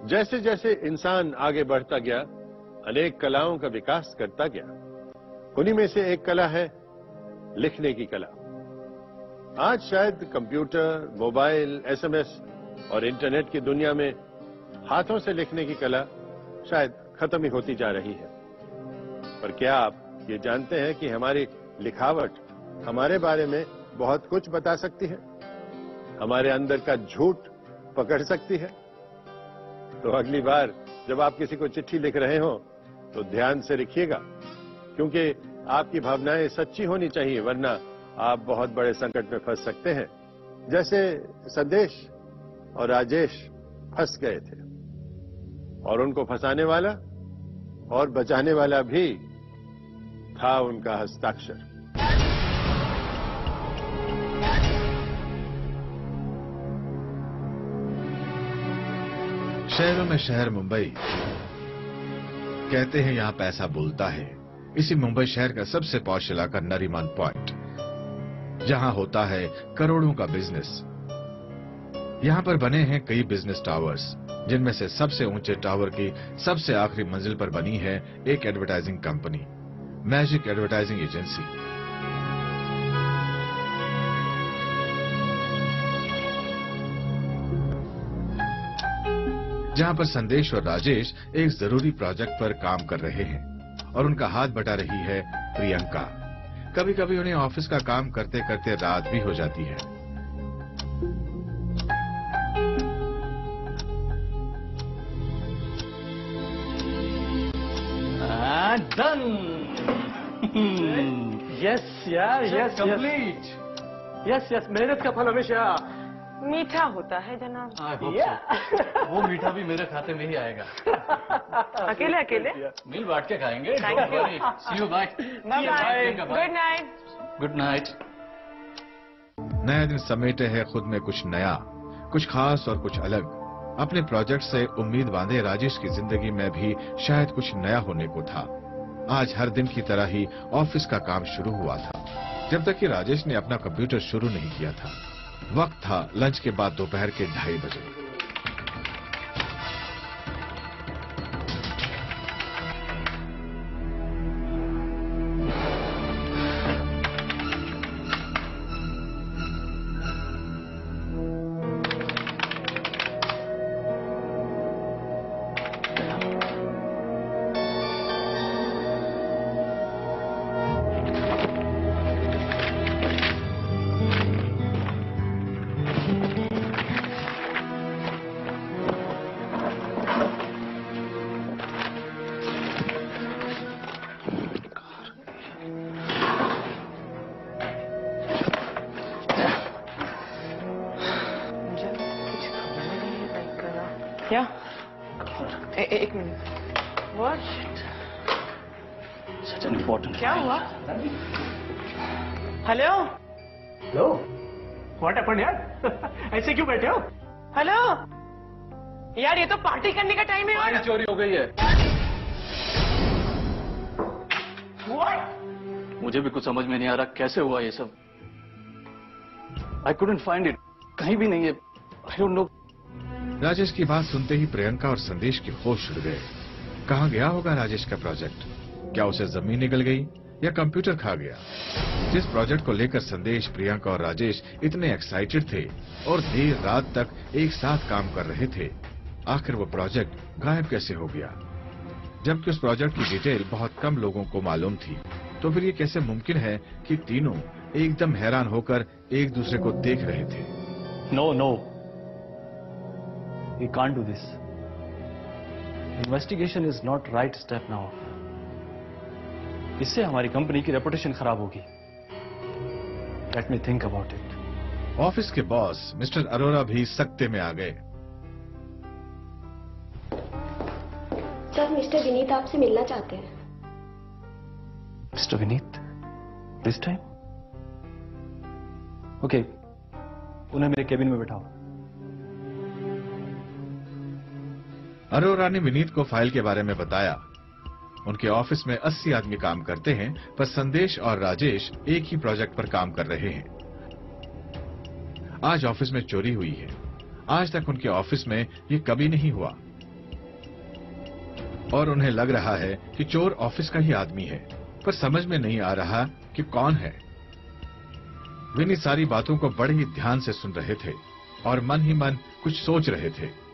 जैसे जैसे इंसान आगे बढ़ता गया, अनेक कलाओं का विकास करता गया। उन्हीं में से एक कला है लिखने की कला। आज शायद कंप्यूटर, मोबाइल, एसएमएस और इंटरनेट की दुनिया में हाथों से लिखने की कला शायद खत्म ही होती जा रही है। पर क्या आप ये जानते हैं कि हमारी लिखावट हमारे बारे में बहुत कुछ बता सकती है, हमारे अंदर का झूठ पकड़ सकती है? तो अगली बार जब आप किसी को चिट्ठी लिख रहे हो तो ध्यान से लिखिएगा, क्योंकि आपकी भावनाएं सच्ची होनी चाहिए, वरना आप बहुत बड़े संकट में फंस सकते हैं। जैसे संदेश और राजेश फंस गए थे और उनको फंसाने वाला और बचाने वाला भी था उनका हस्ताक्षर। शहरों में शहर मुंबई, कहते हैं यहां पैसा बोलता है। इसी मुंबई शहर का सबसे पॉश इलाका नरीमन पॉइंट, जहां होता है करोड़ों का बिजनेस। यहां पर बने हैं कई बिजनेस टावर्स, जिनमें से सबसे ऊंचे टावर की सबसे आखिरी मंजिल पर बनी है एक advertising company, magic advertising agency. जहां पर संदेश और राजेश एक जरूरी प्रोजेक्ट पर काम कर रहे हैं और उनका हाथ बटा रही है प्रियंका। कभी कभी उन्हें ऑफिस का काम करते करते रात भी हो जाती है। डन। यस यार, यस कंप्लीट। यस यस, मेहनत का फल हमेशा मीठा होता है जनाब। वो मीठा भी मेरे खाते में ही आएगा। अकेले अकेले मिल बांट के खाएंगे। Thank you. See you, bye. Bye. Good night. Good night. नया दिन समेटे है खुद में कुछ नया, कुछ खास और कुछ अलग। अपने प्रोजेक्ट से उम्मीद बांधे राजेश की जिंदगी में भी शायद कुछ नया होने को था। आज हर दिन की तरह ही ऑफिस का काम शुरू हुआ था, जब तक कि राजेश ने अपना कंप्यूटर शुरू नहीं किया था। वक्त था लंच के बाद दोपहर के 2:30 बजे। क्या? एक minute. What? Such an important क्या हुआ? हेलो हेलो, व्हाट हैपेंड यार? ऐसे क्यों बैठे हो? हेलो यार, ये तो पार्टी करने का टाइम है। हमारी चोरी हो गई है। What? मुझे भी कुछ समझ में नहीं आ रहा कैसे हुआ ये सब। I couldn't find it. कहीं भी नहीं है। I don't know. राजेश की बात सुनते ही प्रियंका और संदेश के होश उड़ गए। कहां गया होगा राजेश का प्रोजेक्ट? क्या उसे जमीन निकल गई या कंप्यूटर खा गया? जिस प्रोजेक्ट को लेकर संदेश, प्रियंका और राजेश इतने एक्साइटेड थे और देर रात तक एक साथ काम कर रहे थे, आखिर वो प्रोजेक्ट गायब कैसे हो गया? जबकि उस प्रोजेक्ट की डिटेल बहुत कम लोगों को मालूम थी, तो फिर ये कैसे मुमकिन है कि तीनों एकदम हैरान होकर एक दूसरे को देख रहे थे? No, no. We can't do this. Investigation is not right step now. इससे हमारी कंपनी की रेपुटेशन खराब होगी. Let me think about it. Office के बॉस मिस्टर अरोरा भी सख्ते में आ गए। सर, मिस्टर विनीत आपसे मिलना चाहते हैं। Mr. Vineet, this time? Okay, उन्हें मेरे केबिन में बिठाओ। अरोरा ने विनीत को फाइल के बारे में बताया। उनके ऑफिस में 80 आदमी काम करते हैं, पर संदेश और राजेश एक ही प्रोजेक्ट पर काम कर रहे हैं। आज ऑफिस में चोरी हुई है। आज तक उनके ऑफिस में ये कभी नहीं हुआ। और उन्हें लग रहा है कि चोर ऑफिस का ही आदमी है, पर समझ में नहीं आ रहा कि कौन है। विनी सारी बातों को बड़े ही ध्यान से सुन रहे थे और मन ही मन कुछ सोच रहे थे।